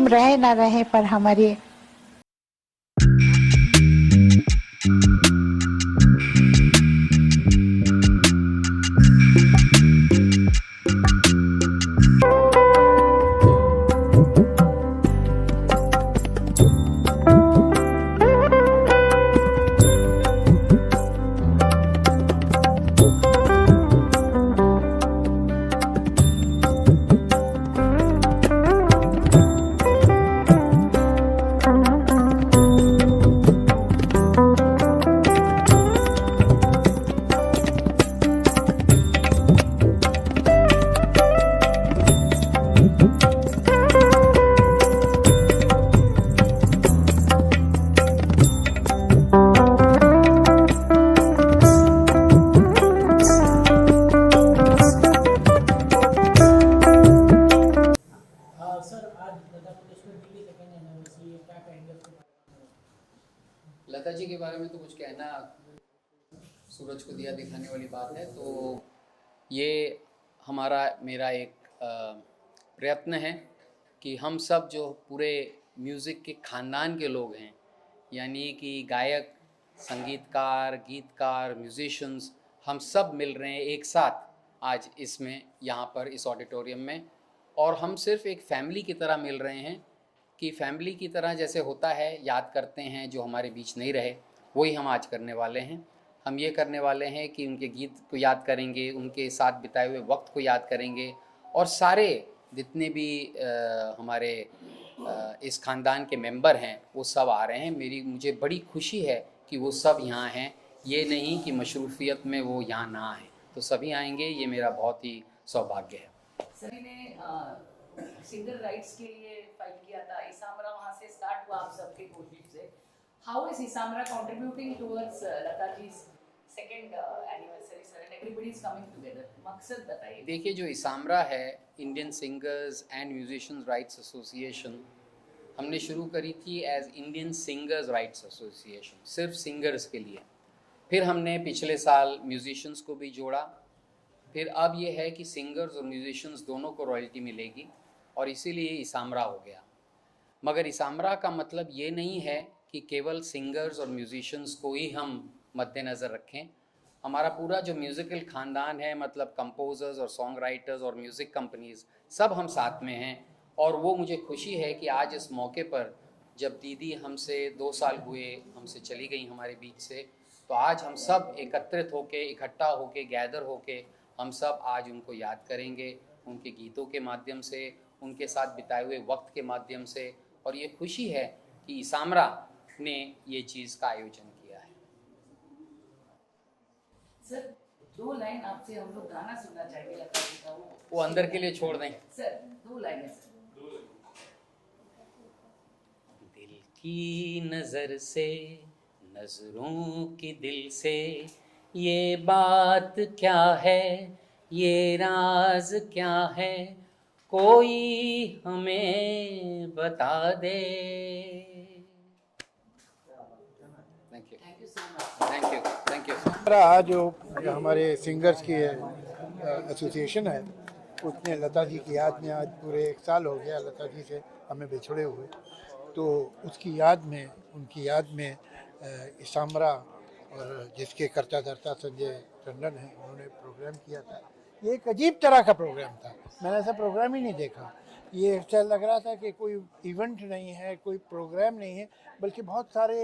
हम रहे ना रहे पर हमारी लता जी के बारे में तो कुछ कहना सूरज को दिया दिखाने वाली बात है। तो ये मेरा एक प्रयत्न है कि हम सब जो पूरे म्यूज़िक के ख़ानदान के लोग हैं, यानी कि गायक, संगीतकार, गीतकार, म्यूजिशियंस, हम सब मिल रहे हैं एक साथ आज इसमें, यहाँ पर इस ऑडिटोरियम में। और हम सिर्फ एक फैमिली की तरह मिल रहे हैं कि फैमिली की तरह जैसे होता है, याद करते हैं जो हमारे बीच नहीं रहे, वही हम आज करने वाले हैं। हम ये करने वाले हैं कि उनके गीत को याद करेंगे, उनके साथ बिताए हुए वक्त को याद करेंगे, और सारे जितने भी हमारे इस ख़ानदान के मेंबर हैं वो सब आ रहे हैं। मुझे बड़ी खुशी है कि वो सब यहाँ हैं, ये नहीं कि मशरूफियत में वो यहाँ ना आए, तो सभी आएंगे, ये मेरा बहुत ही सौभाग्य है। सभी ने सिंगर राइट्स के लिए फाइट किया था, इसामरा वहाँ से स्टार्ट हुआ आप सबके कोशिश से। How is ISAMRA contributing towards Lata ji's second anniversary sir and everybody is coming together? मकसद बताइए। देखिए, जो इसामरा है, Indian singers and musicians rights association, हमने शुरू करी थी as Indian singers rights association, सिर्फ सिंगर्स के लिए। फिर हमने पिछले साल म्यूजिशियंस को भी जोड़ा। फिर अब ये है कि सिंगर्स और म्यूजिशियंस दोनों को रॉयल्टी मिलेगी, और इसीलिए इसामरा हो गया। मगर इसामरा का मतलब ये नहीं है कि केवल सिंगर्स और म्यूजिशियंस को ही हम मद्देनज़र रखें। हमारा पूरा जो म्यूज़िकल ख़ानदान है, मतलब कंपोज़र्स और सॉन्ग राइटर्स और म्यूज़िक कंपनीज़, सब हम साथ में हैं। और वो मुझे खुशी है कि आज इस मौके पर, जब दीदी हमसे 2 साल हुए, हमसे चली गई हमारे बीच से, तो आज हम सब एकत्रित होके, इकट्ठा होके, गैदर होके, हम सब आज उनको याद करेंगे, उनके गीतों के माध्यम से, उनके साथ बिताए हुए वक्त के माध्यम से। और ये खुशी है कि इसामरा ने ये चीज़ का आयोजन किया है। सर, 2 लाइन आपसे हम लोग गाना सुनना चाहेंगे लता जी का। वो अंदर के लिए छोड़ दें सर, 2 लाइनें सर। दिल की नज़र से, नज़रों की दिल से, ये बात क्या है, ये राज क्या है, कोई हमें बता दे। Thank you, thank you so much. Thank you, thank you. आज जो हमारे सिंगर्स की एसोसिएशन है, उसने लता जी की याद में, आज पूरे 1 साल हो गया लता जी से हमें बिछड़े हुए, तो उसकी याद में, उनकी याद में इसामरा और जिसके कर्ता धर्ता संजय टंडन हैं, उन्होंने प्रोग्राम किया था। ये एक अजीब तरह का प्रोग्राम था, मैंने ऐसा प्रोग्राम ही नहीं देखा। ये ऐसा लग रहा था कि कोई इवेंट नहीं है, कोई प्रोग्राम नहीं है, बल्कि बहुत सारे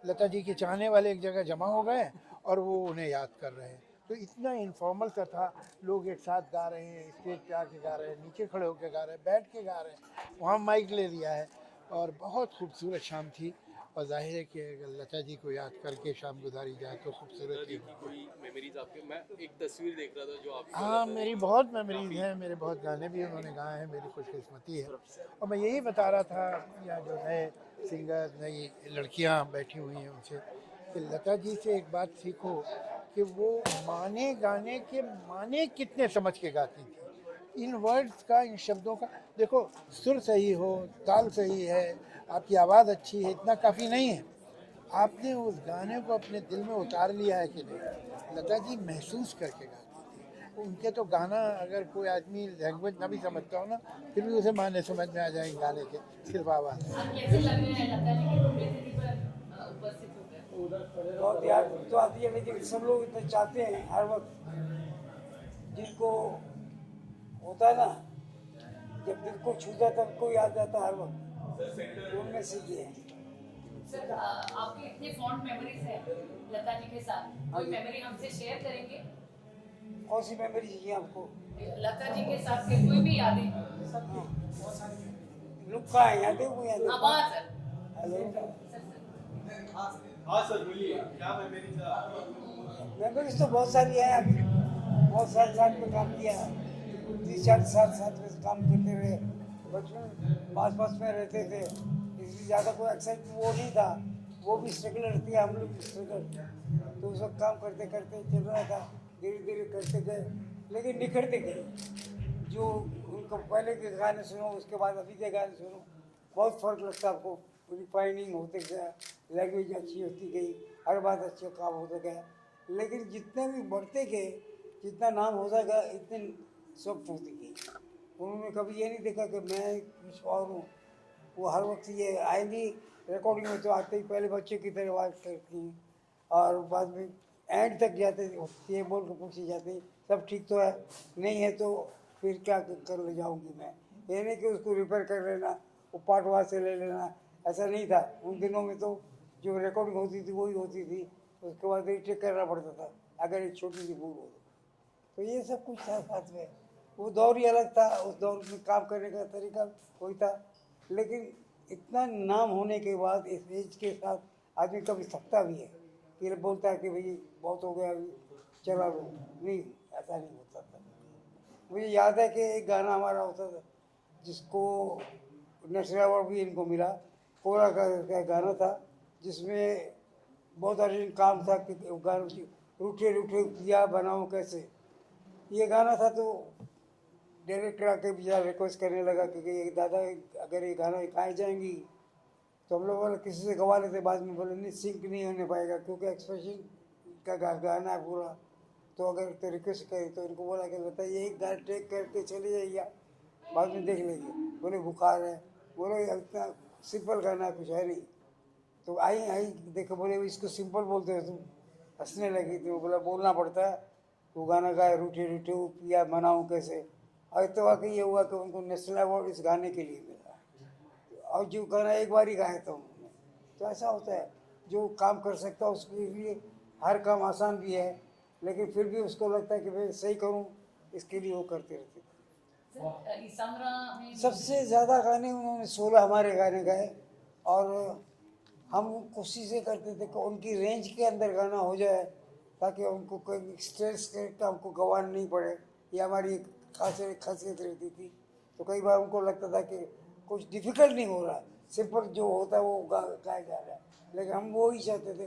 लता जी के चाहने वाले एक जगह जमा हो गए और वो उन्हें याद कर रहे हैं। तो इतना इनफॉर्मल सा था, लोग एक साथ गा रहे हैं, स्टेज पे आके गा रहे हैं, नीचे खड़े होकर गा रहे हैं, बैठ के गा रहे हैं, वहाँ माइक ले लिया है, और बहुत खूबसूरत शाम थी। और जाहिर है कि अगर लता जी को याद करके शाम गुजारी जाए तो खूबसूरत ही होगी। कोई मेमोरीज आपके? मैं एक तस्वीर देख रहा था जो आप। हाँ, मेरी बहुत मेमोरीज हैं, मेरे बहुत गाने भी उन्होंने गाए हैं, मेरी खुशकिस्मती है। और मैं यही बता रहा था, यहाँ जो नए सिंगर, नई लड़कियाँ बैठी हुई हैं, उनसे कि लता जी से एक बात सीखो कि वो माने गाने के माने कितने समझ के गाती थी। इन वर्ड्स का, इन शब्दों का, देखो सुर सही हो, ताल सही है, आपकी आवाज़ अच्छी है, इतना काफ़ी नहीं है, आपने उस गाने को अपने दिल में उतार लिया है कि नहीं। लता जी महसूस करके गाती थी, उनके तो गाना अगर कोई आदमी लैंग्वेज ना भी समझता हो ना, फिर भी उसे माने समझ में आ जाएंगे गाने के, सिर्फ आवाज़। अब कैसे लग रहा है लता जी की पुण्यतिथि पर उपस्थित होकर? बहुत याद तो आती है, लेकिन सब लोग इतना चाहते हैं हर वक्त, जिनको होता है ना, जब दिल को छू जाता है उनको याद आता है हर वक्त, उनमें से ये है। सर आपकी इतनी फॉन्ड मेमोरीज है लता जी के साथ, कोई मेमोरी हमसे शेयर करेंगे? कौन सी मेमोरी चाहिए आपको? लता जी के साथ के कोई भी यादें? लोग कहाँ हैं? यादें हुई यादें। आवाज सर। हेलो, हाँ सर बोलिए, क्या मेमोरीज मेमोरीज तो बहुत सारी है। अभी बहुत साल साथ में काम किया, 3-4 साल साथ में काम करते रहे, बचपन पास में रहते थे, इसलिए ज़्यादा कोई एक्साइटमेंट वो नहीं था। वो भी स्ट्रगलर थी, हम लोग भी स्ट्रगल, तो उस वक्त काम करते करते चल रहा था, धीरे धीरे करते गए, लेकिन निखरते गए। जो उनको पहले के गाने सुनो, उसके बाद अभी के गाने सुनो, बहुत फ़र्क लगता है आपको। रिफाइनिंग होते गया, लैंग्वेज अच्छी होती गई, हर बात अच्छा काम होता गया, लेकिन जितने भी बढ़ते गए, जितना नाम होता गया, इतने सॉफ्ट होती गई। उन्होंने कभी ये नहीं देखा कि मैं कुछ और हूँ। वो हर वक्त ये आएंगी रिकॉर्डिंग में, तो आते ही पहले बच्चे की तरह बात करती हैं, और बाद में एंड तक जाते ये बोल के पूछे जाते हैं सब ठीक तो है, नहीं है तो फिर क्या कर ले जाऊँगी मैं। ये नहीं कि उसको रिपेयर कर लेना, वो पार्ट वहाँ से ले लेना, ऐसा नहीं था। उन दिनों में तो जो रिकॉर्डिंग होती थी वही होती थी, उसके बाद रीटेक करना पड़ता था अगर एक छोटी सी भूल हो तो ये सब कुछ था साथ में। वो दौर ही अलग था, उस दौर में काम करने का तरीका कोई था, लेकिन इतना नाम होने के बाद इस एज के साथ आदमी कभी थकता भी है, फिर बोलता है कि भाई बहुत हो गया, अभी चला लो, नहीं, ऐसा नहीं होता था। मुझे याद है कि एक गाना हमारा होता था जिसको नेशनल अवार्ड भी इनको मिला, कोरा का गाना था, जिसमें बहुत अर्जेंट काम था कि गाना रूठे रूठे दिया बनाऊँ कैसे, ये गाना था। तो डायरेक्टर आके बेचारा रिक्वेस्ट करने लगा कि दादा अगर ये गाना गाए जाएंगी तो हम लोग बोले किसी से गवा लेते, बाद में बोले नहीं, सिंक नहीं होने पाएगा क्योंकि एक्सप्रेशन का गाना है पूरा, तो अगर तो रिक्वेस्ट करे तो इनको बोला कि बताइए एक गाना टेक करके चले जाइए, बाद में देख लेंगे। बोले बुखार है, बोले इतना सिंपल गाना है, कुछ है नहीं। तो आई देखो, बोले इसको सिंपल बोलते हो तुम, हंसने लगी। तो बोला बोलना पड़ता है, वो गाना गाए रूठे रूठे पिया मनाऊँ कैसे। और तो वाकई ये हुआ कि उनको नेशनल अवार्ड इस गाने के लिए मिला, और जो गाना एक बार ही गाया था उन्होंने। तो ऐसा होता है, जो काम कर सकता है उसके लिए हर काम आसान भी है, लेकिन फिर भी उसको लगता है कि भाई सही करूं, इसके लिए वो करते रहते। सर इसामरा में सबसे ज़्यादा गाने उन्होंने 16 हमारे गाने गाए, और हम कोशिश ये करते थे कि उनकी रेंज के अंदर गाना हो जाए, ताकि उनको कोई स्ट्रेस का हमको गंवाना नहीं पड़े। ये हमारी एक खासियत रहती थी। तो कई बार उनको लगता था कि कुछ डिफ़िकल्ट नहीं हो रहा, सिंपल जो होता है वो गाया जा रहा है, लेकिन हम वो ही चाहते थे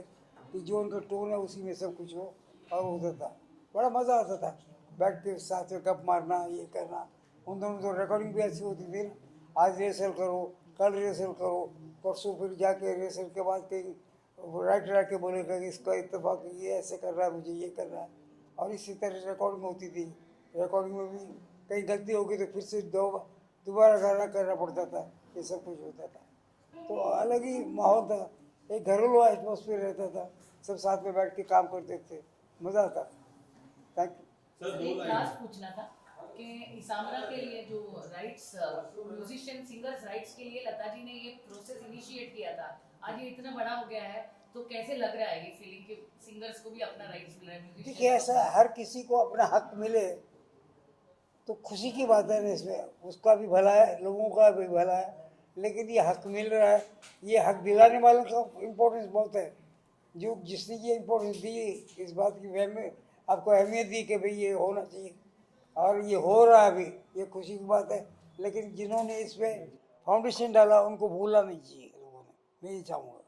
कि जो उनका टोन है उसी में सब कुछ हो, और होता था। बड़ा मज़ा आता था बैठ के साथ में गप मारना, ये करना। उन दोनों तो रिकॉर्डिंग भी ऐसी होती थी ना, आज रिहर्सल करो, कल रिहर्सल करो, परसों फिर जाके रिहर्सल के बाद कहीं राइटर आके बोलेगा कि इसका इत्तेफाक ये ऐसे कर रहा है, मुझे ये कर रहा है, और इसी तरह रिकॉर्डिंग होती थी। रिकॉर्डिंग में भी कहीं गलती हो गई तो फिर से दोबारा गाना करना पड़ता था, ये सब कुछ होता था। तो अलग ही माहौल था, एक घरेलू एटमॉस्फेयर रहता था, सब साथ में बैठ के काम करते थे, मज़ा आता। Thank you. एक लास्ट पूछना था कि इसामरा के लिए जो राइट्स, म्यूजिशियन सिंगर्स राइट्स के लिए लता जी ने ये प्रोसेस इनिशिएट किया था, आज ये इतना बड़ा हो गया है, तो कैसे लग रहा है ये फीलिंग कि सिंगर्स को भी अपना राइट्स मिल रहा है? देखिए, ऐसा हर किसी को अपना हक मिले तो खुशी की बात है ना, इसमें उसका भी भला है, लोगों का भी भला है, लेकिन ये हक मिल रहा है, ये हक दिलाने वालों का इम्पोर्टेंस बहुत है। जो जिसने ये इम्पोर्टेंस दी, इस बात की आपको अहमियत दी कि भाई ये होना चाहिए, और ये हो रहा है अभी, ये खुशी की बात है। लेकिन जिन्होंने इस पर फाउंडेशन डाला उनको भूलना नहीं चाहिए लोगों ने, मैं ये चाहूँगा।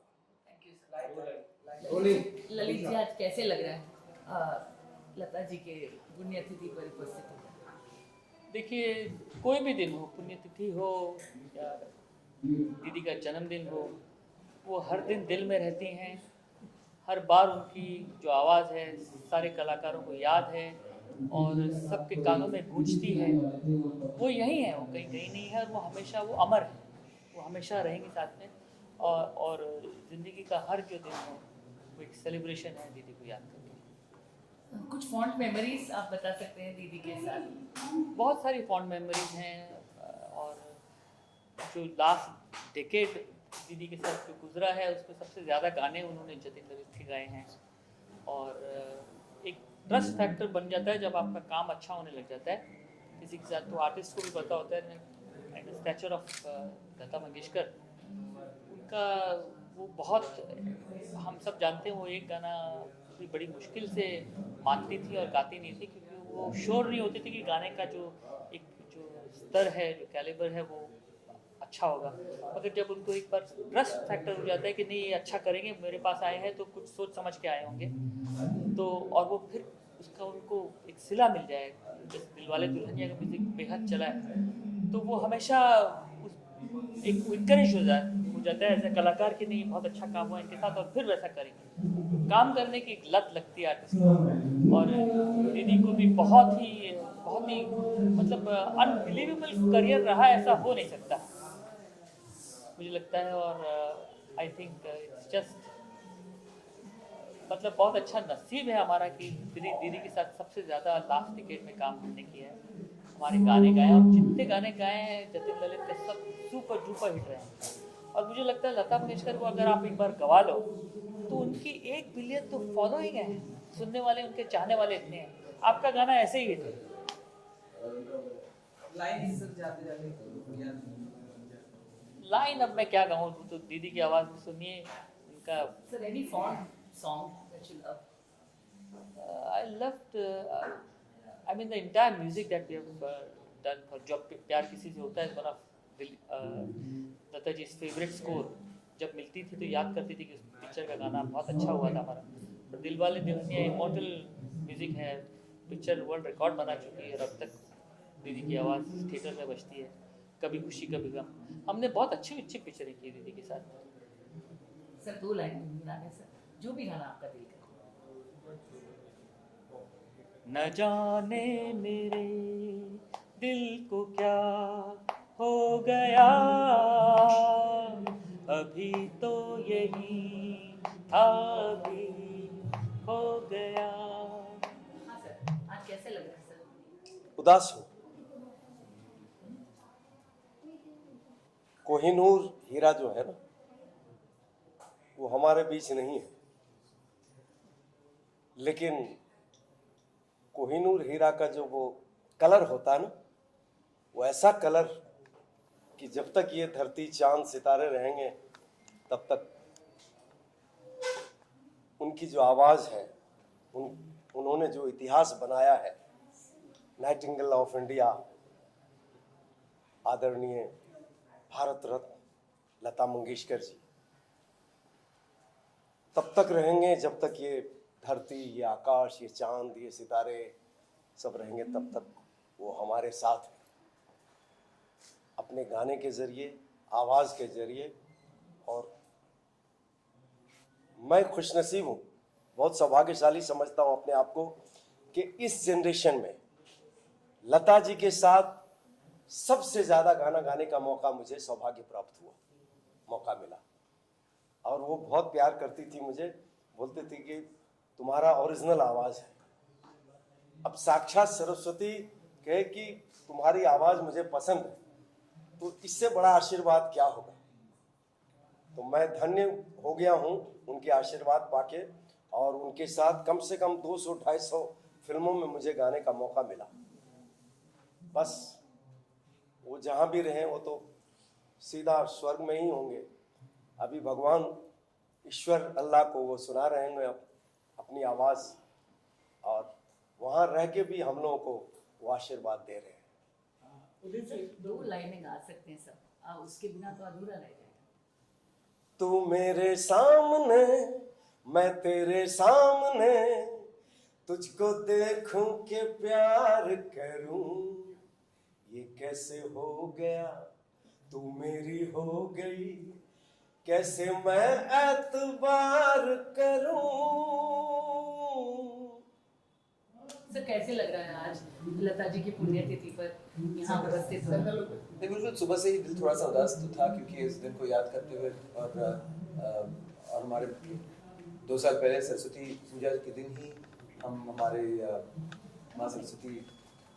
ललित जी, आज कैसे लग रहा है लता जी के पुण्यतिथि पर उपस्थित होकर? देखिए, कोई भी दिन हो, पुण्यतिथि हो या दीदी का जन्मदिन हो, वो हर दिन दिल में रहती हैं। हर बार उनकी जो आवाज़ है सारे कलाकारों को याद है, और सबके कानों में गूंजती है, वो यही है, वो कहीं कहीं नहीं है, और वो हमेशा वो अमर है, वो हमेशा रहेंगी साथ में। और ज़िंदगी का हर जो दिन है वो एक सेलिब्रेशन है दीदी को याद करके। कुछ फॉन्ड मेमोरीज आप बता सकते हैं दीदी के साथ? बहुत सारी फॉन्ड मेमोरीज हैं, और जो लास्ट डेकेड दीदी के साथ जो गुजरा है उसमें सबसे ज़्यादा गाने उन्होंने जतिन ललित के गाए हैं। और एक ट्रस्ट फैक्टर बन जाता है जब आपका काम अच्छा होने लग जाता है किसी के साथ, तो आर्टिस्ट को भी पता होता है। And stature of Lata Mangeshkar, उनका वो बहुत, हम सब जानते हैं वो एक गाना भी बड़ी मुश्किल से मानती थी और गाती नहीं थी, क्योंकि वो श्योर नहीं होती थी कि गाने का जो स्तर है, जो कैलिबर है, वो अच्छा होगा। मगर जब उनको एक बार ट्रस्ट फैक्टर हो जाता है कि नहीं ये अच्छा करेंगे, मेरे पास आए हैं तो कुछ सोच समझ के आए होंगे, तो और वो फिर उसका उनको एक सिला मिल जाए, जैसे दिलवाले दुल्हनिया का म्यूजिक बेहद चला है, तो वो हमेशा एक इनकरेज हो जाता है ऐसे कलाकार की, नहीं बहुत अच्छा काम हुआ इनके साथ और फिर वैसा करेंगे। काम करने की एक लत लगती है आर्टिस्ट को, और दीदी को भी बहुत ही मतलब अनबिलीवेबल करियर रहा, ऐसा हो नहीं सकता मुझे लगता है। और आई थिंक इट्स जस्ट मतलब बहुत अच्छा नसीब है हमारा कि दीदी के साथ सबसे ज़्यादा लास्ट डिकेड में काम हमने किया है। हमारे गाने गाए, और जितने गाने गाए हैं जतिन ललित के सब सुपर डुपर हिट रहे हैं। और मुझे लगता है लता मंगेशकर को अगर आप एक बार गवा लो तो उनकी 1 बिलियन तो फॉलोइंग है, सुनने वाले, उनके चाहने वाले इतने हैं। आपका गाना ऐसे ही है। लाइन अब मैं क्या कहूँ, तो दीदी की आवाज़ में सुनिए उनका। Sir any fond song that you love? I loved, I mean the entire music that we have done for जब प्यार किसी से होता है, one of Lata ji favourite score. जब मिलती थी तो याद करती थी कि उस पिक्चर का गाना बहुत अच्छा हुआ था हमारा। पर दिलवाले दुल्हनिया इमॉर्टल म्यूजिक है, पिक्चर वर्ल्ड रिकॉर्ड बना चुकी है, और अब तक दीदी की आवाज़ थिएटर में बजती है। कभी खुशी कभी गम, हमने बहुत अच्छी पिक्चरें की दीदी के साथ। सर 2 लाइन गुनगुनाने सर, जो भी गाना आपका दिल करे। न जाने मेरे दिल को क्या हो गया, अभी तो यही था, अभी हो गया। हाँ सर, आज कैसे लग रहा है सर? उदास हूँ। कोहिनूर हीरा जो है ना, वो हमारे बीच नहीं है, लेकिन कोहिनूर हीरा का जो वो कलर होता है ना, वो ऐसा कलर कि जब तक ये धरती चांद सितारे रहेंगे तब तक उनकी जो आवाज़ है, उन्होंने जो इतिहास बनाया है, नाइटिंगेल ऑफ इंडिया, आदरणीय भारत रत्न लता मंगेशकर जी, तब तक रहेंगे जब तक ये धरती, ये आकाश, ये चांद, ये सितारे सब रहेंगे, तब तक वो हमारे साथ हैं। अपने गाने के जरिए, आवाज़ के जरिए। और मैं खुशनसीब हूँ, बहुत सौभाग्यशाली समझता हूँ अपने आप को कि इस जनरेशन में लता जी के साथ सबसे ज़्यादा गाना गाने का मौका मुझे सौभाग्य प्राप्त हुआ, मौका मिला। और वो बहुत प्यार करती थी मुझे, बोलती थी कि तुम्हारा ओरिजिनल आवाज़ है। अब साक्षात सरस्वती कहे कि तुम्हारी आवाज़ मुझे पसंद है, तो इससे बड़ा आशीर्वाद क्या होगा। तो मैं धन्य हो गया हूँ उनके आशीर्वाद पाके, और उनके साथ कम से कम 200-250 फिल्मों में मुझे गाने का मौका मिला। बस वो जहाँ भी रहें वो तो सीधा स्वर्ग में ही होंगे। अभी भगवान ईश्वर अल्लाह को वो सुना रहे हैं अपनी आवाज़, और वहाँ रह के भी हम लोगों को वो आशीर्वाद दे रहे हैं। सर 2 लाइनें गा सकते हैं सर, उसके बिना तो अधूरा रह जाएगा। तू मेरे सामने, मैं तेरे सामने, तुझको देखूं के प्यार करूं, ये कैसे हो गया, तू मेरी हो गई, कैसे मैं एतबार करूं। सर कैसे लग रहा है आज लता जी की पुण्यतिथि पर यहाँ उपस्थित होना? नहीं, बिल्कुल सुबह से ही दिल थोड़ा सा उदास तो था, क्योंकि इस दिन को याद करते हुए और हमारे 2 साल पहले सरस्वती पूजा के दिन ही हम हमारे माँ सरस्वती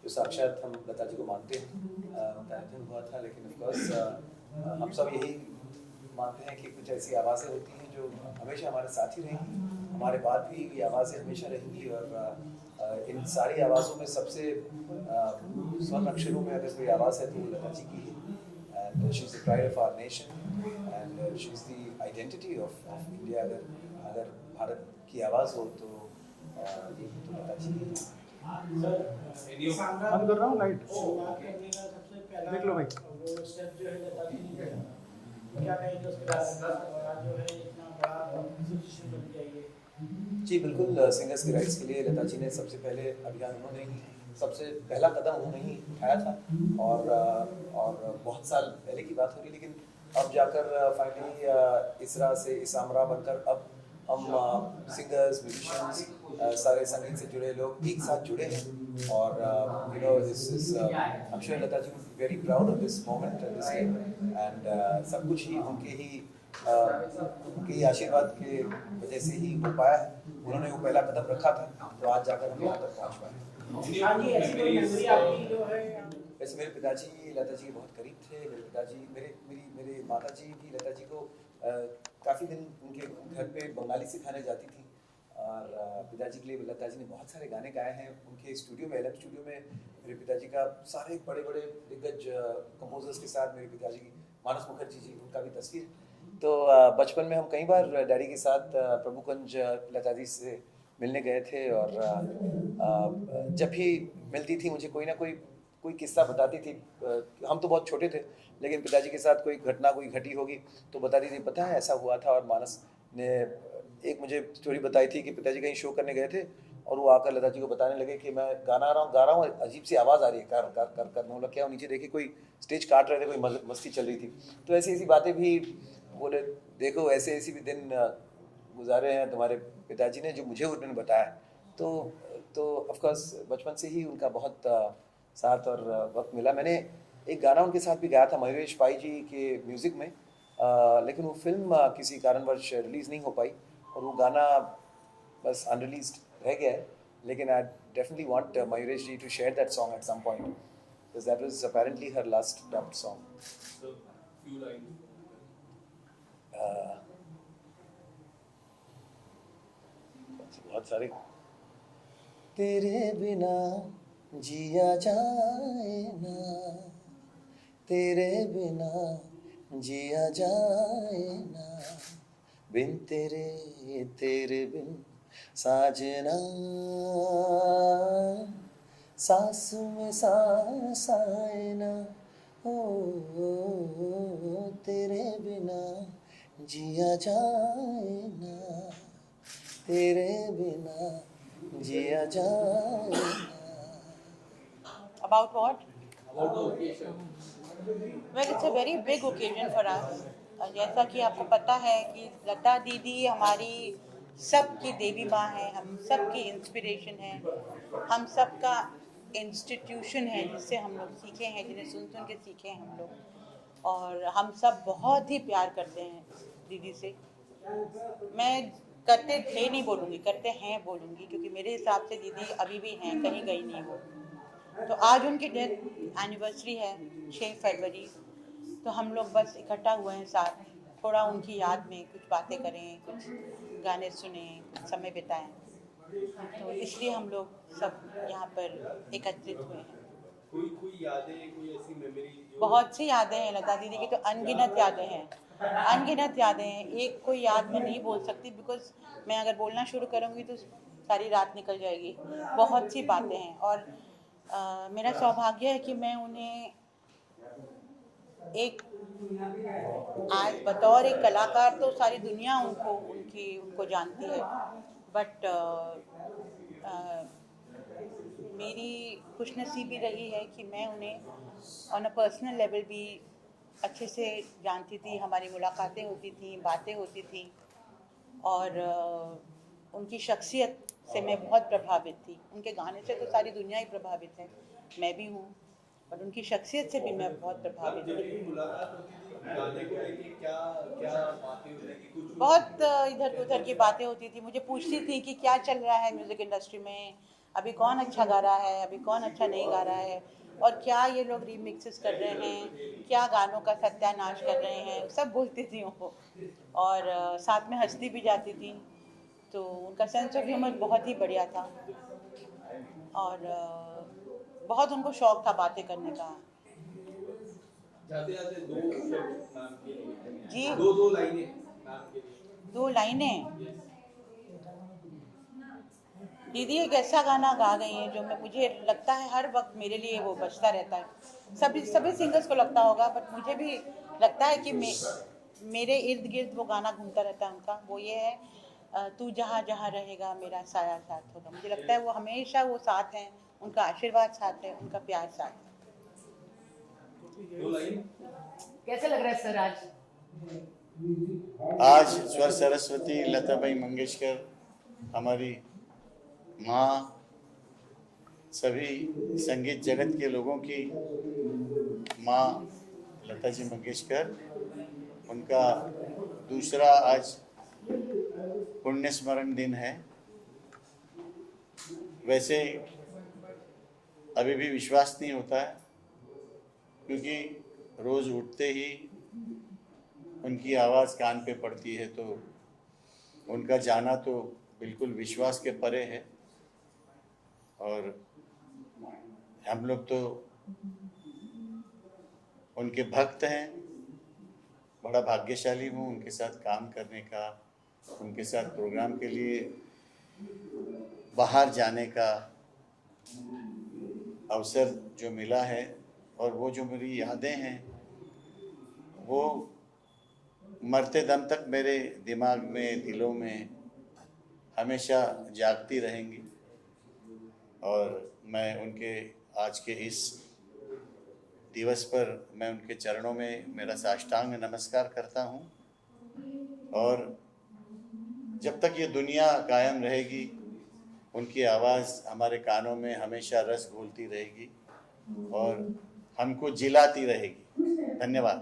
जो साक्षात हम लता जी को मानते हैं उनका निधन हुआ था। लेकिन ऑफकोर्स हम सब यही मानते हैं कि कुछ ऐसी आवाज़ें होती हैं जो हमेशा हमारे साथ ही रहेंगी, हमारे बाद भी ये आवाज़ें हमेशा रहेंगी। और इन सारी आवाज़ों में सबसे स्वर्ण अक्षरों में अगर कोई आवाज़ है तो वो लता जी की है। And she is the pride of our nation and she is the identity of India. अगर भारत की आवाज़ हो तो लता जी की है। बंद कर रहा हूँ लाइट, देख लो भाई। वो स्टेप जो है लता जी ने क्या कहेंगे उसके बाद जो है इतना बड़ा एसोसिएशन बन गया ये? जी बिल्कुल, सिंगर्स के राइट्स के लिए लता जी ने सबसे पहले अभियान उन्होंने ही, सबसे पहला कदम उन्होंने ही उठाया था। और बहुत साल पहले की बात हो रही, लेकिन अब जाकर फाइनली इसरा से इसामरा बनकर अब हम सिंगर्स, म्यूजिशियंस, सारे संगीत से जुड़े लोग एक साथ जुड़े हैं। और you know this is I am sure Lata ji would be very proud of this moment and this day. And सब कुछ ही उनके ही आशीर्वाद के वजह से ही हो पाया है। उन्होंने वो पहला कदम रखा था, तो आज जाकर हम यहाँ तक पहुँच पाए। हाँ जी, ऐसी कोई मेमोरी आपकी जो है? वैसे मेरे पिताजी लता जी के बहुत करीब थे। मेरे पिताजी मेरी माता जी भी लता जी को काफ़ी दिन उनके घर पे बंगाली सिखाने जाती थी। और पिताजी के लिए लता जी ने बहुत सारे गाने गाए हैं। उनके स्टूडियो में, एलएफ स्टूडियो में मेरे पिताजी का सारे बड़े बड़े दिग्गज कंपोजर्स के साथ मेरे पिताजी की, मानस मुखर्जी जी, उनका भी तस्वीर। तो बचपन में हम कई बार डैडी के साथ प्रभुकुंज लता जी से मिलने गए थे। और जब भी मिलती थी मुझे कोई ना कोई किस्सा बताती थी। हम तो बहुत छोटे थे, लेकिन पिताजी के साथ कोई घटना कोई घटी होगी तो बताती थी, पता है ऐसा हुआ था। और मानस ने एक मुझे स्टोरी बताई थी कि पिताजी कहीं शो करने गए थे और वो आकर लता जी को बताने लगे कि मैं गा रहा हूँ, अजीब सी आवाज़ आ रही है, कर कर कर कर। मैं क्या, नीचे देखे कोई स्टेज काट रहे थे, कोई मस्ती चल रही थी। तो ऐसी बातें भी बोले, देखो ऐसे भी दिन गुजारे हैं तुम्हारे पिताजी ने, जो मुझे उन्होंने बताया। तो ऑफकोर्स बचपन से ही उनका बहुत साथ और वक्त मिला। मैंने एक गाना उनके साथ भी गाया था मयूरेश पाई जी के म्यूज़िक में, लेकिन वो फिल्म किसी कारणवश रिलीज़ नहीं हो पाई और वो गाना बस अनरिलीज्ड रह गया है। लेकिन I definitely want Mayuresh ji to share that song at some point, because that was apparently her last dubbed song. बहुत सारे। तेरे बिना जिया जाए ना, तेरे बिना जिया जाए ना, बिन तेरे बिन साजना, सांस में सांस आए ना, ओ तेरे बिना जिया जाए ना, तेरे बिना जिया जाए ना। About what? Well, it's a very big occasion for us. जैसा कि आपको पता है कि लता दीदी हमारी सबकी देवी माँ है, हम सबकी इंस्पिरेशन है, हम सबका इंस्टीट्यूशन है जिससे हम लोग सीखे हैं, जिन्हें सुन के सीखे हैं हम लोग। और हम सब बहुत ही प्यार करते हैं दीदी से। मैं करते थे नहीं बोलूँगी, करते हैं बोलूँगी, क्योंकि मेरे हिसाब से दीदी अभी भी हैं, कहीं गई नहीं वो। तो आज उनकी डेथ एनिवर्सरी है 6 फरवरी, तो हम लोग बस इकट्ठा हुए हैं साथ, थोड़ा उनकी याद में कुछ बातें करें, कुछ गाने सुने, कुछ समय बिताएं। तो इसलिए हम लोग सब यहाँ पर एकत्रित हुए हैं। कोई यादें, कोई ऐसी मेमोरी? बहुत सी यादें हैं लता दीदी की, तो अनगिनत यादें हैं, अनगिनत यादें हैं। एक कोई याद मैं नहीं बोल सकती, बिकॉज मैं अगर बोलना शुरू करूँगी तो सारी रात निकल जाएगी। बहुत सी बातें हैं और मेरा सौभाग्य है कि मैं उन्हें एक आज बतौर एक कलाकार तो सारी दुनिया उनको जानती है, बट मेरी खुशनसीबी रही है कि मैं उन्हें ऑन अ पर्सनल लेवल भी अच्छे से जानती थी। हमारी मुलाकातें होती थी, बातें होती थी और उनकी शख्सियत से मैं बहुत प्रभावित थी। उनके गाने से तो सारी दुनिया ही प्रभावित है, मैं भी हूँ, पर उनकी शख्सियत से भी मैं बहुत प्रभावित थी। मुलाकात होती थी गाने को लेके क्या क्या बातें होती थी? कुछ बहुत इधर उधर की बातें होती थी। मुझे पूछती थी कि क्या चल रहा है म्यूज़िक इंडस्ट्री में, अभी कौन अच्छा गा रहा है, अभी कौन अच्छा नहीं गा रहा है, और क्या ये लोग रीमिक्सेस कर रहे हैं, क्या गानों का सत्यानाश कर रहे हैं, सब बोलती थी वो। और साथ में हंसती भी जाती थी। तो उनका सेंस ऑफ ह्यूमर बहुत ही बढ़िया था और बहुत उनको शौक था बातें करने का। जाते जाते दो शब्द नाम के लिए जी, दो लाइनें नाम के लिए 2 लाइनें। दीदी एक ऐसा गाना गा गई हैं जो मुझे लगता है हर वक्त मेरे लिए वो बजता रहता है। सभी सिंगर्स को लगता होगा, बट मुझे भी लगता है कि मेरे इर्द गिर्द वो गाना घूमता रहता है उनका। वो ये है, तू जहाँ जहाँ रहेगा मेरा साया साथ होगा। मुझे लगता है वो हमेशा वो साथ हैं, उनका आशीर्वाद साथ है, उनका प्यार साथ है। दो लाइन कैसे लग रहा है सर आज? आज स्वर सरस्वती लताबाई मंगेशकर, हमारी माँ, सभी संगीत जगत के लोगों की माँ लता जी मंगेशकर, उनका दूसरा आज पुण्य स्मरण दिन है। वैसे अभी भी विश्वास नहीं होता है, क्योंकि रोज़ उठते ही उनकी आवाज़ कान पे पड़ती है, तो उनका जाना तो बिल्कुल विश्वास के परे है। और हम लोग तो उनके भक्त हैं। बड़ा भाग्यशाली हूँ उनके साथ काम करने का, उनके साथ प्रोग्राम के लिए बाहर जाने का अवसर जो मिला है। और वो जो मेरी यादें हैं वो मरते दम तक मेरे दिमाग में, दिलों में हमेशा जागती रहेंगी। और मैं उनके आज के इस दिवस पर मैं उनके चरणों में मेरा साष्टांग नमस्कार करता हूँ। और जब तक ये दुनिया कायम रहेगी, उनकी आवाज़ हमारे कानों में हमेशा रस घोलती रहेगी और हमको जिलाती रहेगी। धन्यवाद।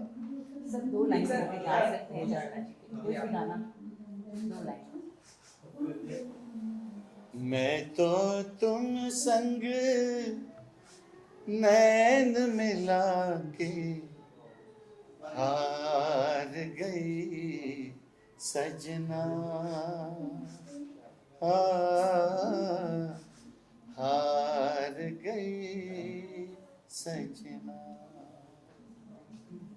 सर 2 लाइन गा सकते हैं जाटा जी के कोई भी गाना? 2 लाइन। मैं तो तुम संग नैन मिला के हार गई सजना, हार गई सजना।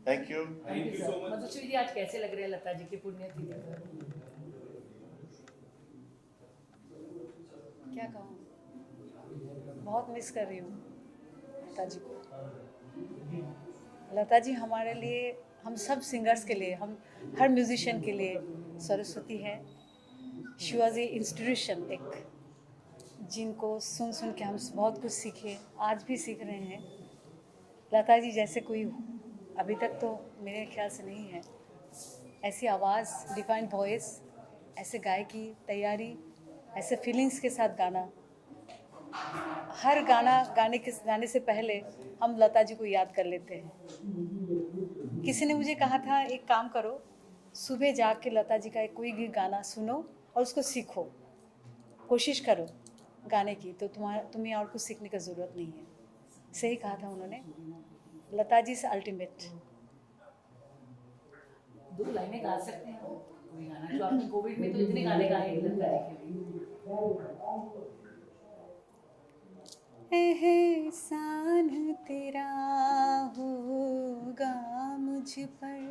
Thank you. Thank you so much. Madhushree ji आज कैसे लग रहे हैं लता जी की पुण्यतिथि पर? क्या कहूँ, बहुत मिस कर रही हूँ लता जी को। लता जी हमारे लिए, हम सब सिंगर्स के लिए, हम हर म्यूजिशियन के लिए सरस्वती है। शी वॉज ए इंस्टीट्यूशन, एक जिनको सुन सुन के हम बहुत कुछ सीखे, आज भी सीख रहे हैं। लता जी जैसे कोई अभी तक तो मेरे ख्याल से नहीं है। ऐसी आवाज़, डिफाइंड वॉइस, ऐसे गायकी तैयारी, ऐसे फीलिंग्स के साथ गाना। हर गाना गाने से पहले हम लता जी को याद कर लेते हैं। किसी ने मुझे कहा था, एक काम करो, सुबह जाग के लता जी का कोई भी गाना सुनो और उसको सीखो, कोशिश करो गाने की, तो तुम्हें और कुछ सीखने की ज़रूरत नहीं है। सही कहा था उन्होंने। लता जी से अल्टीमेट। 2 लाइनें गा सकते हैं कोई गाना जो आपने कोविड में तो इतने गाने गाए लता जी के लिए। एहसान तेरा होगा मुझ पर,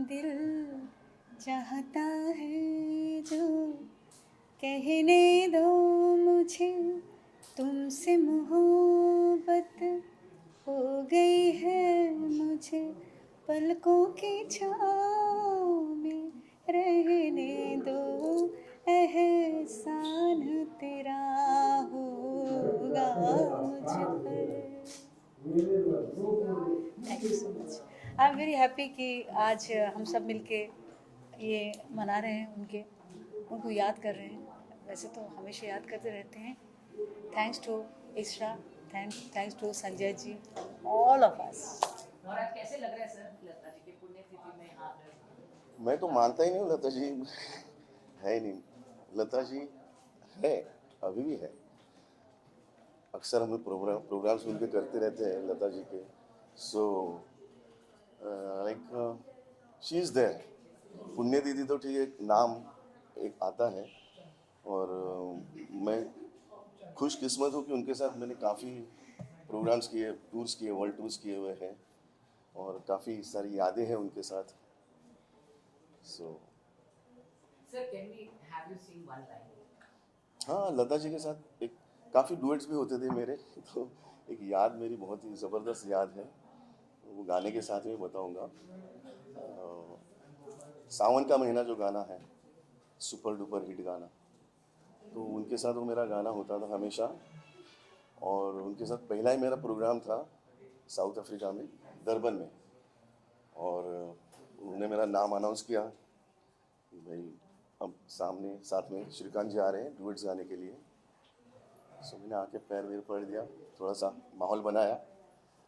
दिल चाहता है जो कहने दो मुझे, तुमसे मोहब्बत हो गई है मुझे, पलकों की छाँव में रहने दो, एहसान तेरा होगा मुझ पर। Thank you so much. I am very happy कि आज हम सब मिलके ये मना रहे हैं, उनको याद कर रहे हैं। वैसे तो हमेशा याद करते रहते हैं. Thanks to ISRA, thanks to Sanjay ji, all of us. महाराज कैसे लग रहा है सर लता जी की पुण्यतिथि में यहाँ पे? मैं तो मानता ही नहीं हूँ लता जी है ही नहीं. लता जी है, अभी भी है. अक्सर हम प्रोग्राम्स उनके करते रहते हैं लता जी के. So like she is there. पुण्य दीदी तो ठीक है, एक नाम एक आता है. और मैं खुशकिस्मत हूँ कि उनके साथ मैंने काफ़ी प्रोग्राम्स किए, टूर्स किए, वर्ल्ड टूर्स किए हुए हैं और काफ़ी सारी यादें हैं उनके साथ. So sir can we have you seen one line? हाँ, लता जी के साथ एक काफ़ी डुएट्स भी होते थे मेरे. तो एक याद मेरी बहुत ही ज़बरदस्त याद है, वो गाने के साथ में बताऊंगा. सावन का महीना जो गाना है, सुपर डुपर हिट गाना, तो उनके साथ वो मेरा गाना होता था हमेशा. और उनके साथ पहला ही मेरा प्रोग्राम था साउथ अफ्रीका में, डरबन में. और उन्होंने मेरा नाम अनाउंस किया कि भाई अब सामने साथ में श्रीकांत जी आ रहे हैं डुएट्स गाने के लिए. सो मैंने आके पैर वेर पड़ दिया, थोड़ा सा माहौल बनाया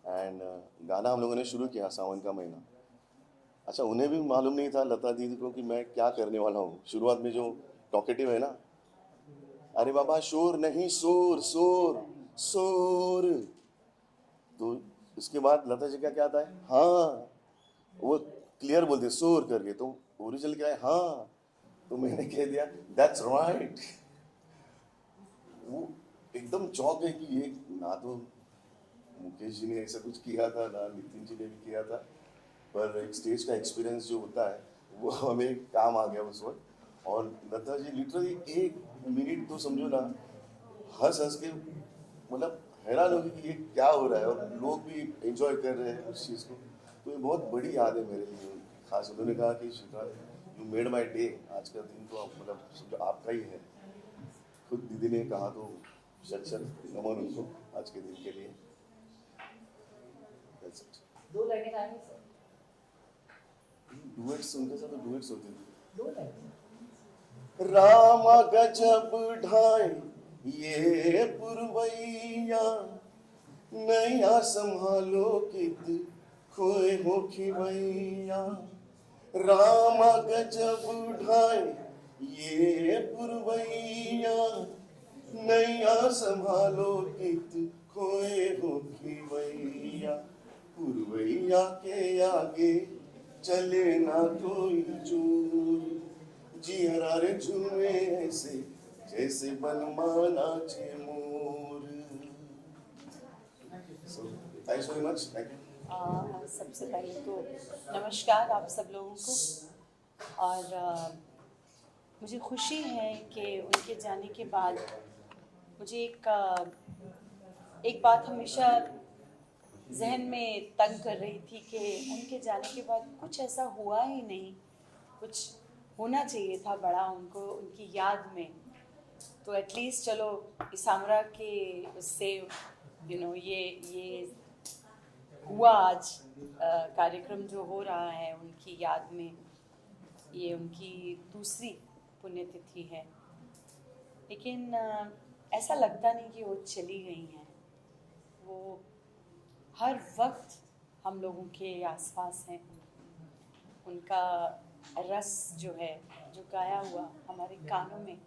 एंड गाना हम लोगों ने शुरू किया, सावन का महीना. अच्छा, उन्हें भी मालूम नहीं था लता दीदी को कि मैं क्या करने वाला हूँ. शुरुआत में जो टॉकेटिव है ना, अरे बाबा शोर नहीं शोर शोर शोर, तो उसके बाद लता जी का क्या आता है, हाँ, वो क्लियर बोलते शोर करके. तो ओरिजिनल क्या है, हाँ. तो मैंने कह दिया दैट्स राइट. वो एकदम चौंक है कि ये ना तो मुकेश जी ने ऐसा कुछ किया था, ना नितिन जी ने भी किया था, पर एक स्टेज का एक्सपीरियंस जो होता है वो हमें काम आ गया उस वक्त. और लता जी लिटरली 1 मिनट तो समझो ना, हंस हंस के मतलब हैरान हो गई कि ये क्या हो रहा है, और लोग भी एंजॉय कर रहे हैं उस चीज़ को. तो ये बहुत बड़ी याद है मेरे लिए. खास उन्होंने कहा कि यू मेड माई डे. आज का दिन तो मतलब समझो आपका ही है. खुद दीदी ने कहा तो शत नमन उनको आज के दिन के लिए. That's it. 2 लाइनें गाएंगे सर? डुएट्स उनके साथ तो डुएट्स होते थे. 2 लाइनें. रामा गजब ढाए ये पुरवैया, नैया संभालो कित खोए हो खिवैया. रामा गजब ढाए ये पुरवैया, नैया संभालो कित खोए हो खिवैया. पुरवैया के आगे चले ना कोई जोर, जियरा रे झूमे ऐसे जैसे बनमाना चे मोर. So, thanks very much. Thank you. सबसे पहले तो नमस्कार आप सब लोगों को. और मुझे खुशी है कि उनके जाने के बाद मुझे एक बात हमेशा जहन में तंग कर रही थी कि उनके जाने के बाद कुछ ऐसा हुआ ही नहीं. कुछ होना चाहिए था बड़ा उनको, उनकी याद में. तो एटलीस्ट चलो इसामरा के उससे ये हुआ आज कार्यक्रम जो हो रहा है उनकी याद में. ये उनकी दूसरी पुण्यतिथि है, लेकिन ऐसा लगता नहीं कि वो चली गई हैं. वो हर वक्त हम लोगों के आसपास हैं. उनका रस जो है, जो गाया हुआ हमारे कानों में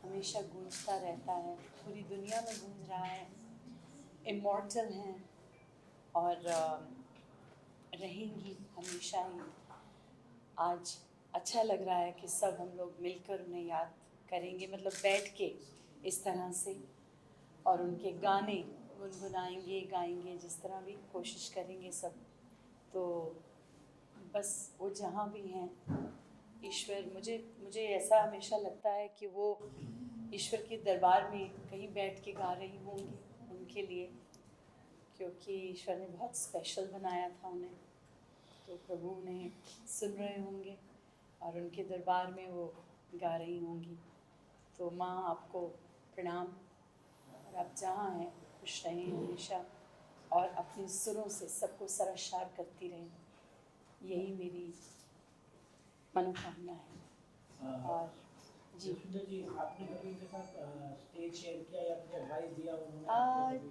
हमेशा गूंजता रहता है, पूरी दुनिया में गूंज रहा है. इमॉर्टल हैं और रहेंगी हमेशा ही. आज अच्छा लग रहा है कि सब हम लोग मिलकर उन्हें याद करेंगे, मतलब बैठ के इस तरह से, और उनके गाने गुनगुनाएंगे, गाएंगे, जिस तरह भी कोशिश करेंगे सब. तो बस वो जहाँ भी हैं, ईश्वर, मुझे ऐसा हमेशा लगता है कि वो ईश्वर के दरबार में कहीं बैठ के गा रही होंगी उनके लिए, क्योंकि ईश्वर ने बहुत स्पेशल बनाया था उन्हें. तो प्रभु उन्हें सुन रहे होंगे और उनके दरबार में वो गा रही होंगी. तो माँ आपको प्रणाम, और आप जहाँ हैं खुश रहें हमेशा, और अपने सुरों से सबको सरशार करती रहें. यही मेरी मनोकामना है. और जी जी आपने कभी उनके साथ स्टेज शेयर किया या कुछ एडवाइस दिया उन्होंने आपको कभी?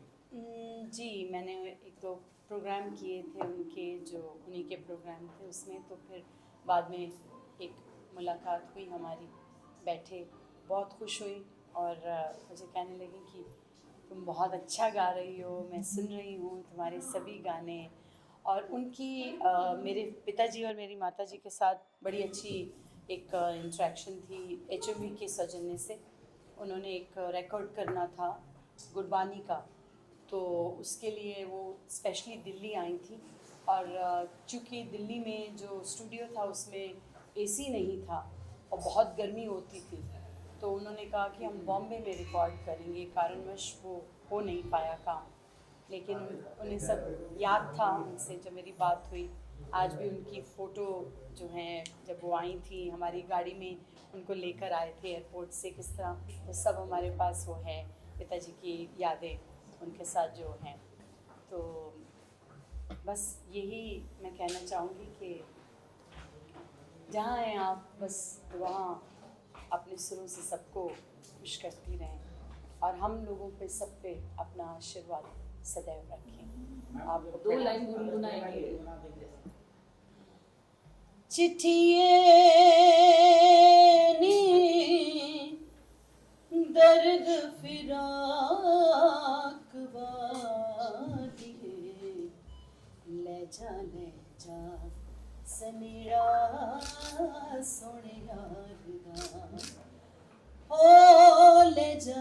जी मैंने एक दो प्रोग्राम किए थे उनके, जो उन्हीं के प्रोग्राम थे उसमें, तो फिर बाद में एक मुलाकात हुई हमारी, बैठे, बहुत खुश हुई और मुझे कहने लगी कि तुम बहुत अच्छा गा रही हो, मैं सुन रही हूँ तुम्हारे सभी गाने। और उनकी मेरे पिताजी और मेरी माताजी के साथ बड़ी अच्छी एक इंटरेक्शन थी HMV के सौजन्य से। उन्होंने एक रिकॉर्ड करना था गुरबानी का, तो उसके लिए वो स्पेशली दिल्ली आई थी। और चूँकि दिल्ली में जो स्टूडियो था उसमें AC नहीं था और बहुत गर्मी होती थी, तो उन्होंने कहा कि हम बॉम्बे में रिकॉर्ड करेंगे, कारणवश वो हो नहीं पाया काम। लेकिन उन्हें सब याद था उनसे जब मेरी बात हुई। आज भी उनकी फ़ोटो जो हैं, जब वो आई थी हमारी गाड़ी में उनको लेकर आए थे एयरपोर्ट से, किस तरह वो सब हमारे पास वो है, पिताजी की यादें उनके साथ जो हैं। तो बस यही मैं कहना चाहूँगी कि जहाँ हैं आप, बस वहाँ अपने सुरों से सबको खुश करती रहें और हम लोगों पे सब पे अपना आशीर्वाद सदैव रखें। आपको 2 लाइन गुनगुनाएंगे। चिट्ठिए नी दर्द फिराक वाली ले जा सनेड़ा सोने यार हो ले जा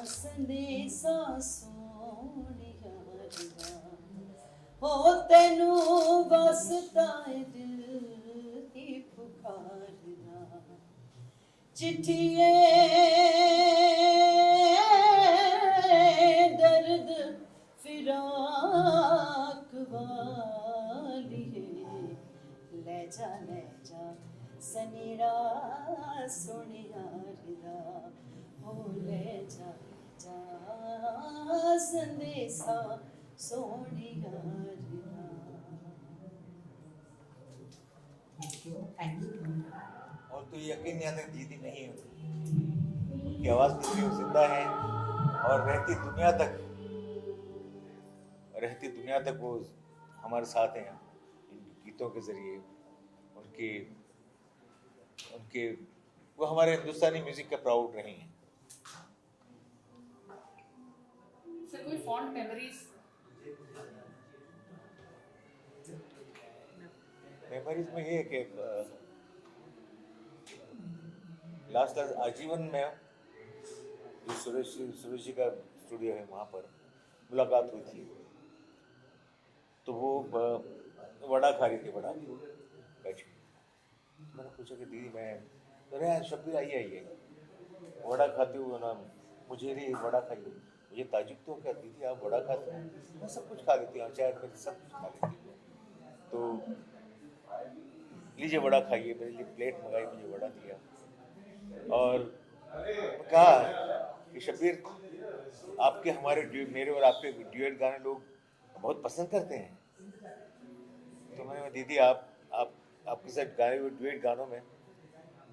संदेशा सोने यार हो तेनू बसता है दिल की पुकारना। चिट्ठिए दर्द फिराक वाली ले जा सनेरा सोने यारा हो ले जा संदेशा सोने यारा। और तो यकीन नहीं आता दीदी नहीं होती, उनकी आवाज़ दूसरी जिंदा है और रहती दुनिया तक वो हमारे साथ हैं इन गीतों के ज़रिए। उनके वो हमारे हिंदुस्तानी म्यूज़िक का प्राउड रही हैं। सर कोई फॉन्ड मेमोरीज? मेमोरीज में ये है कि लास्ट आजीवन में जो सुरेश जी का स्टूडियो है वहाँ पर मुलाकात हुई थी, तो वो वड़ा खा रही थी, वड़ा बैठी। मैंने पूछा कि दीदी मैं अरे शब्बीर आइए वड़ा खाते हुए ना, मुझे नहीं वड़ा खाइए। मुझे ताजुब तो क्या दीदी आप वड़ा खाते हैं? मैं सब कुछ खा लेती हूँ, चाय में सब कुछ खा लेती हूँ। तो लीजिए वड़ा खाइए, मेरे लिए प्लेट मंगाई, मुझे वड़ा दिया और कहा कि शब्बीर आपके हमारे मेरे और आपके ड्यूएट गाने लोग बहुत पसंद करते हैं। तो मैंने दीदी आपके साथ गाए हुए ड्यूएट गानों में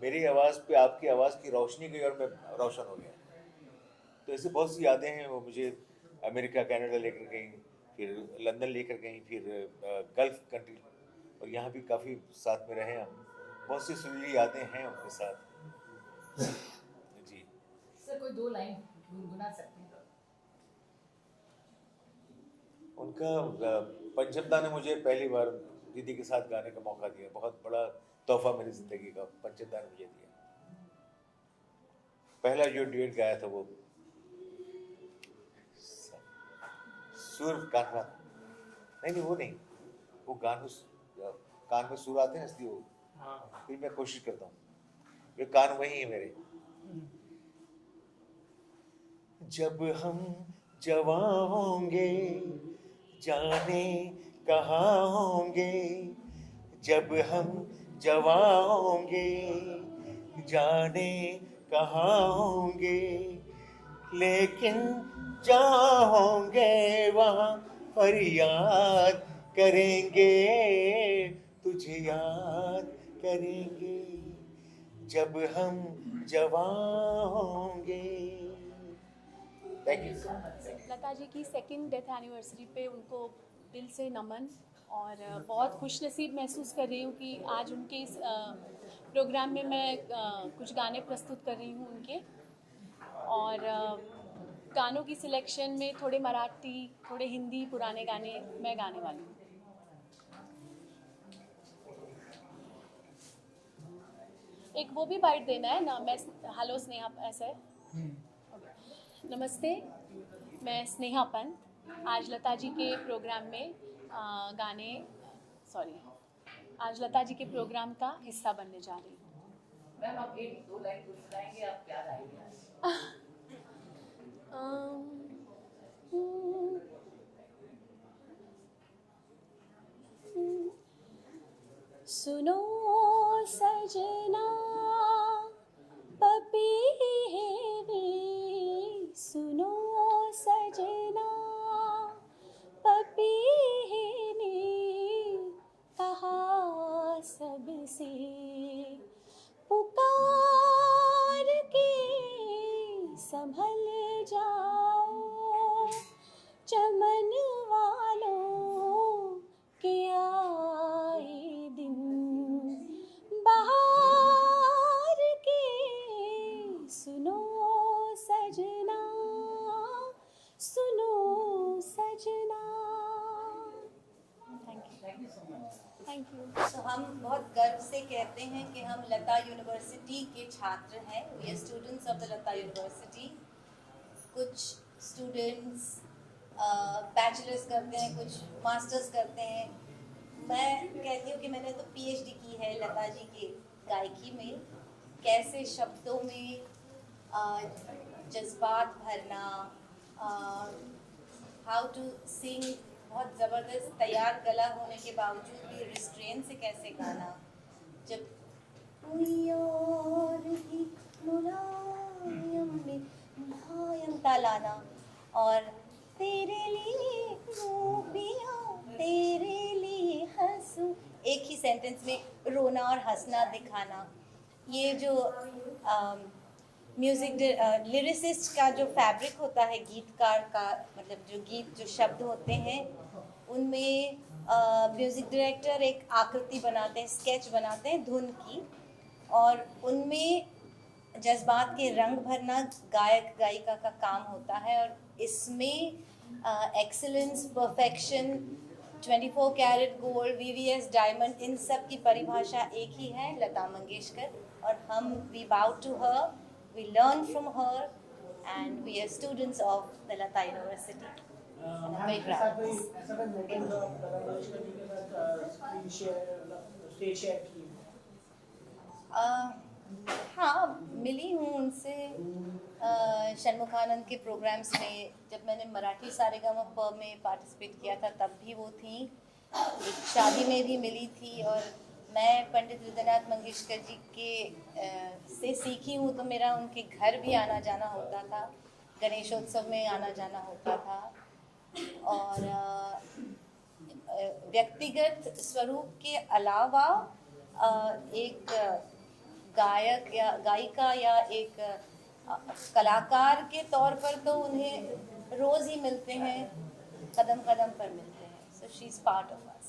मेरी आवाज़ पे आपकी आवाज़ की रोशनी गई और मैं रोशन हो गया। तो ऐसी बहुत सी यादें हैं। वो मुझे अमेरिका कनाडा लेकर गई, फिर लंदन लेकर गई, फिर गल्फ कंट्री, और यहाँ भी काफ़ी साथ में रहे हम। बहुत सी सुरीली यादें हैं उनके साथ जी। सर कोई 2 लाइन गुनगुना सकते हैं? उनका पंचमदा ने मुझे पहली बार दीदी के साथ गाने का मौका दिया, बहुत बड़ा तोहफा मेरी ज़िंदगी का पंचमदा ने मुझे दिया। पहला जो ड्यूएट गाया था वो सुर कान्हा, नहीं वो नहीं, वो गानों कान में सुर आते हैं इसलिए वो, फिर मैं कोशिश करता हूँ, वे कान वही है मेरे। जब हम जवां होंगे जाने कहाँ होंगे, जब हम जवां होंगे जाने कहाँ होंगे, लेकिन जहाँ होंगे वहाँ फरियाद करेंगे, तुझे याद करेंगे। जब हम जवां होंगे। Thank you. लता जी की सेकंड डेथ एनिवर्सरी पे उनको दिल से नमन, और बहुत खुश नसीब महसूस कर रही हूँ कि आज उनके इस प्रोग्राम में मैं कुछ गाने प्रस्तुत कर रही हूँ उनके, और गानों की सिलेक्शन में थोड़े मराठी, थोड़े हिंदी पुराने गाने मैं गाने वाली हूँ। एक वो भी बाइट देना है ना, मैं हेलो स्नेहा, ऐसा है। नमस्ते, मैं स्नेहा पंत, आज लता जी के प्रोग्राम में आज लता जी के प्रोग्राम का हिस्सा बनने जा रही हूँ। मैम आप एक दो लाइन गुनगुनाएंगे, आप क्या गाएंगे? सुनो सजना पपीहेनी, सुनो सजना पपीहेनी, कहा सबसे पुकार के संभल जाओ, चमन वालों के आए दिन, बहार के सुनो सजना, सुनो सजना। Thank you so much. Thank you. तो हम बहुत गर्व से कहते हैं कि हम लता यूनिवर्सिटी के छात्र हैं। We are students of the Lata university. कुछ स्टूडेंट्स बैचलर्स करते हैं, कुछ मास्टर्स करते हैं। मैं कहती हूँ कि मैंने तो पीएचडी की है लता जी की गायकी में। कैसे शब्दों में जज्बात भरना, हाउ टू सिंग, बहुत ज़बरदस्त तैयार गला होने के बावजूद भी रिस्ट्रेन से कैसे गाना, जब कोई और ही मुलायम में मुलायम तालाना, और तेरे लिए रो पिया तेरे लिए हंसूं, एक ही सेंटेंस में रोना और हंसना दिखाना। ये जो म्यूज़िक लिरिसिस्ट का जो फैब्रिक होता है, गीतकार का मतलब जो गीत, जो शब्द होते हैं, उनमें म्यूज़िक डायरेक्टर एक आकृति बनाते हैं, स्केच बनाते हैं धुन की, और उनमें जज्बात के रंग भरना गायक गायिका का काम होता है। और इसमें excellence, perfection, 24 carat gold, VVS diamond, इन सब की परिभाषा एक ही है, लता मंगेशकर। और हम we bow to her, we learn from her, and we are students of the Lata University. And I'm very proud of this. हाँ, मिली हूँ उनसे षणमुखानंद के प्रोग्राम्स में। जब मैंने मराठी सारेगामा में पार्टिसिपेट किया था तब भी वो थी, एक शादी में भी मिली थी। और मैं पंडित हृदयनाथ मंगेशकर जी के से सीखी हूँ, तो मेरा उनके घर भी आना जाना होता था, गणेशोत्सव में आना जाना होता था। और व्यक्तिगत स्वरूप के अलावा एक गायक या गायिका या एक कलाकार के तौर पर तो उन्हें रोज़ ही मिलते हैं, कदम कदम पर मिलते हैं। So she is part of us.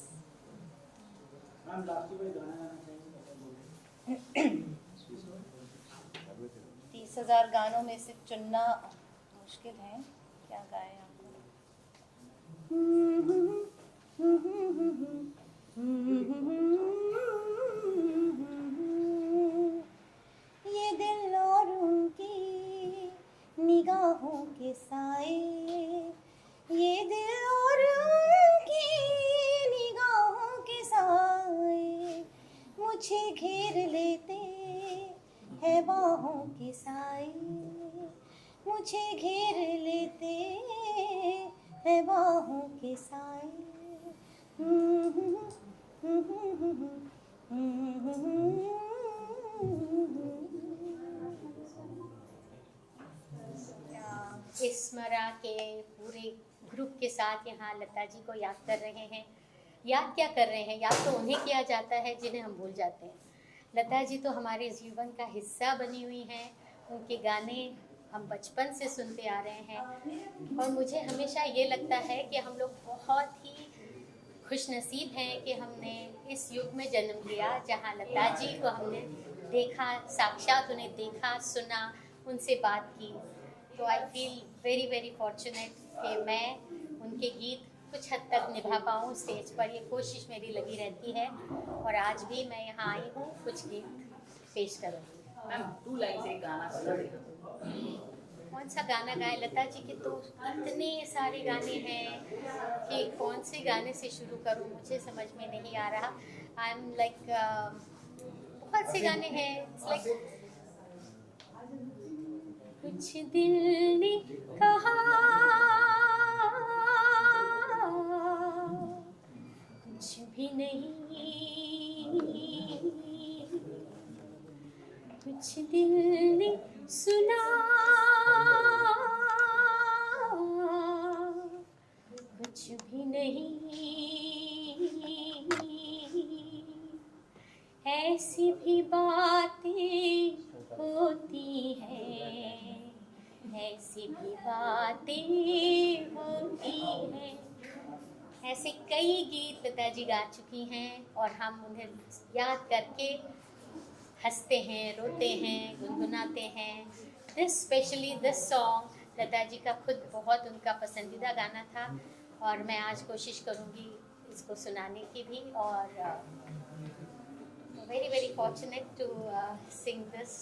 30,000 गानों में से चुनना मुश्किल है, क्या गाए आपको? ये दिल और उनकी निगाहों के साए, ये दिल और उनकी निगाहों के साए, मुझे घेर लेते हैं बाहों के साए, मुझे घेर लेते हैं बाहों के साए। स्मरा के पूरे ग्रुप के साथ यहाँ लता जी को याद कर रहे हैं। याद क्या कर रहे हैं, याद तो उन्हें किया जाता है जिन्हें हम भूल जाते हैं। लता जी तो हमारे जीवन का हिस्सा बनी हुई हैं। उनके गाने हम बचपन से सुनते आ रहे हैं और मुझे हमेशा ये लगता है कि हम लोग बहुत ही खुशनसीब हैं कि हमने इस युग में जन्म लिया जहाँ लता जी को हमने देखा, साक्षात उन्हें देखा, सुना, उनसे बात की। तो I feel very very fortunate कि मैं उनके गीत कुछ हद तक निभा पाऊँ स्टेज पर। ये कोशिश मेरी लगी रहती है और आज भी मैं यहाँ आई हूँ कुछ गीत पेश करूँगी। मैम 2 लाइन से एक गाना सुना दें। कौन सा गाना गाए? लता जी के तो इतने सारे गाने हैं कि कौन से गाने से शुरू करूँ, मुझे समझ में नहीं आ रहा। आई एम लाइक बहुत से गाने हैं। कुछ दिल ने कहा, कुछ भी नहीं, कुछ दिल ने सुना, कुछ भी नहीं, ऐसी भी बातें होती हैं, ऐसी भी बातें होती हैं। ऐसे कई गीत लता जी गा चुकी हैं और हम उन्हें याद करके हंसते हैं, रोते हैं, गुनगुनाते हैं। स्पेशली दिस सॉन्ग लता जी का खुद बहुत उनका पसंदीदा गाना था और मैं आज कोशिश करूँगी इसको सुनाने की भी। और very very fortunate to sing this.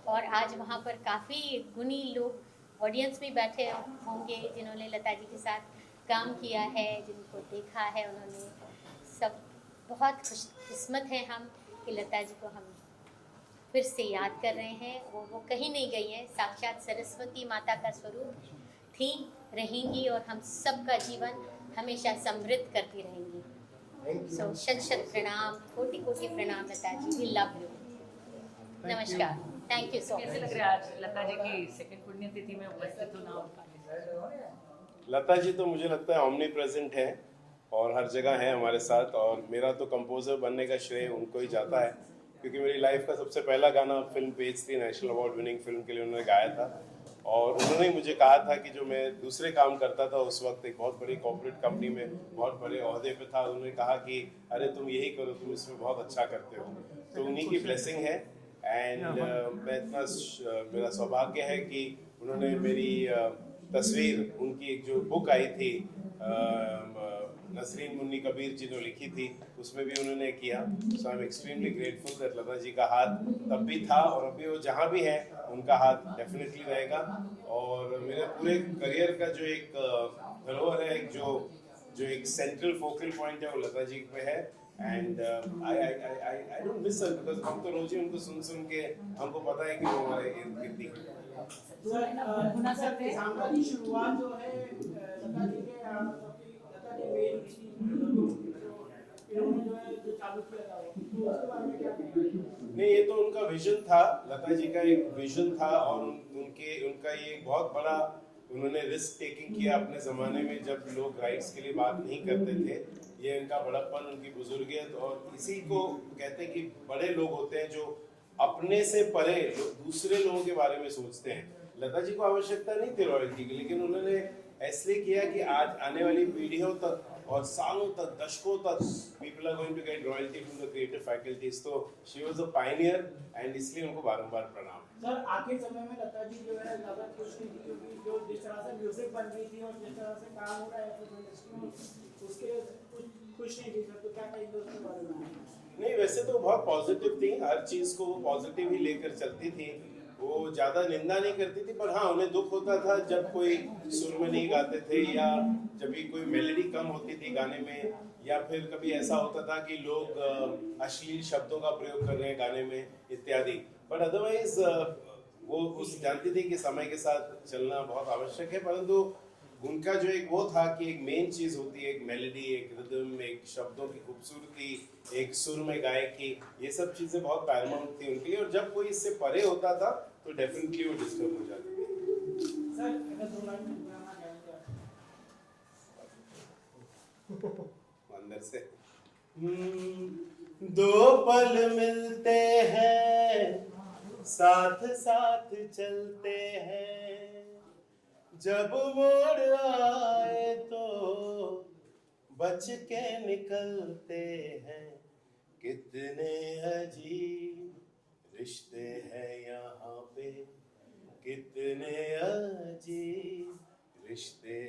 और आज वहाँ पर काफ़ी गुणी लोग ऑडियंस में बैठे होंगे जिन्होंने लता जी के साथ काम किया है, जिनको देखा है उन्होंने। सब बहुत खुशकिस्मत हैं हम कि लता जी को हम फिर से याद कर रहे हैं। वो कहीं नहीं गई है, साक्षात सरस्वती माता का स्वरूप थी, रहेंगी और हम सबका जीवन हमेशा समृद्ध करती रहेंगी। सो शत शत प्रणाम, कोटि कोटि प्रणाम Lata ji, we love you. नमस्कार, थैंक यू सो मच। कैसे लग रहा है आज लता जी की सेकंड पुण्यतिथि में उपस्थित होना हो पाए? लता जी तो मुझे लगता है ऑमनी प्रेजेंट है और हर जगह है हमारे साथ। और मेरा तो कंपोजर बनने का श्रेय उनको ही जाता है क्योंकि मेरी लाइफ का सबसे पहला गाना फिल्म पेज थी, नेशनल अवार्ड विनिंग फिल्म के लिए उन्होंने गाया था। और उन्होंने मुझे कहा था कि जो मैं दूसरे काम करता था उस वक्त एक बहुत बड़ी कॉर्पोरेट कंपनी में बहुत बड़े ओहदे पे था, उन्होंने कहा कि अरे तुम यही करो, तुम इसमें बहुत अच्छा करते हो। तो उन्हीं की ब्लेसिंग है। एंड मैं इतना मेरा सौभाग्य है कि उन्होंने मेरी तस्वीर, उनकी एक जो बुक आई थी नसरीन मुन्नी कबीर जी ने लिखी थी, उसमें भी उन्होंने किया। So I am extremely grateful that Lata ji का हाथ तब भी था और अभी वो जहाँ भी है उनका हाथ डेफिनेटली रहेगा। और मेरे पूरे करियर का जो एक धरोहर है, जो एक सेंट्रल फोकल पॉइंट है, वो लता जी पे है। And I don't miss her because हम तो रोज ही उनको सुन सुन के हमको पता है कि वो हमारे इर्द गिर्द ही है। की शुरुआत जो है लता जी के लता जी मेल इन्होंने जो चालू किया था तो उसके बारे में क्या कहेंगे? नहीं, ये तो उनका विजन था, लता जी का एक विजन था और उनका ये बहुत बड़ा उन्होंने रिस्क टेकिंग किया अपने ज़माने में जब लोग राइट्स के लिए बात नहीं करते थे। ये इनका बड़प्पन, उनकी बुजुर्गियत, और इसी को कहते हैं कि बड़े लोग होते हैं जो अपने से परे दूसरे लोगों के बारे में सोचते हैं। लता जी को आवश्यकता नहीं थी रॉयल्टी की, लेकिन उन्होंने इसलिए किया कि आज आने वाली पीढ़ियों तक और सालों तक, दशकों तक people are going to get royalty from the creative faculties. तो she was a pioneer and इसलिए उनको बारंबार प्रणाम। सर आखिर समय में लता जी जो है ज़्यादा खुश नहीं थी क्योंकि जो जिस तरह से म्यूजिक बन रही थी और जिस तरह से काम हो रहा है फिल्म इंडस्ट्री में, उसके खुश नहीं थी। सर तो क्या कहेंगे उसके बारे में? नहीं, वैसे तो बहुत पॉजिटिव थी, हर चीज़ को वो पॉजिटिव ही लेकर चलती थी। वो ज़्यादा निंदा नहीं करती थी, पर हाँ उन्हें दुख होता था जब कोई सुर में नहीं गाते थे या जब भी कोई मेलोडी कम होती थी गाने में, या फिर कभी ऐसा होता था कि लोग अश्लील शब्दों का प्रयोग कर रहे हैं गाने में इत्यादि। बट अदरवाइज वो उस जानती थी कि समय के साथ चलना बहुत आवश्यक है। परंतु उनका जो एक वो था कि एक मेन चीज़ होती है, एक मेलोडी, एक रिदम, एक शब्दों की खूबसूरती, एक सुर में गायकी, ये सब चीज़ें बहुत पैरामाउंट थी उनके लिए। और जब कोई इससे परे होता था तो डेफिनेटली वो डिस्टर्ब हो जाती थी। सर अगर 2 लाइन बताना चाहेंगे अंदर से दो पल मिलते हैं, साथ साथ चलते हैं, जब मोड़ आए तो बच के निकलते हैं। कितने अजीब रिश्ते हैं यहाँ पे, कितने अजीब रिश्ते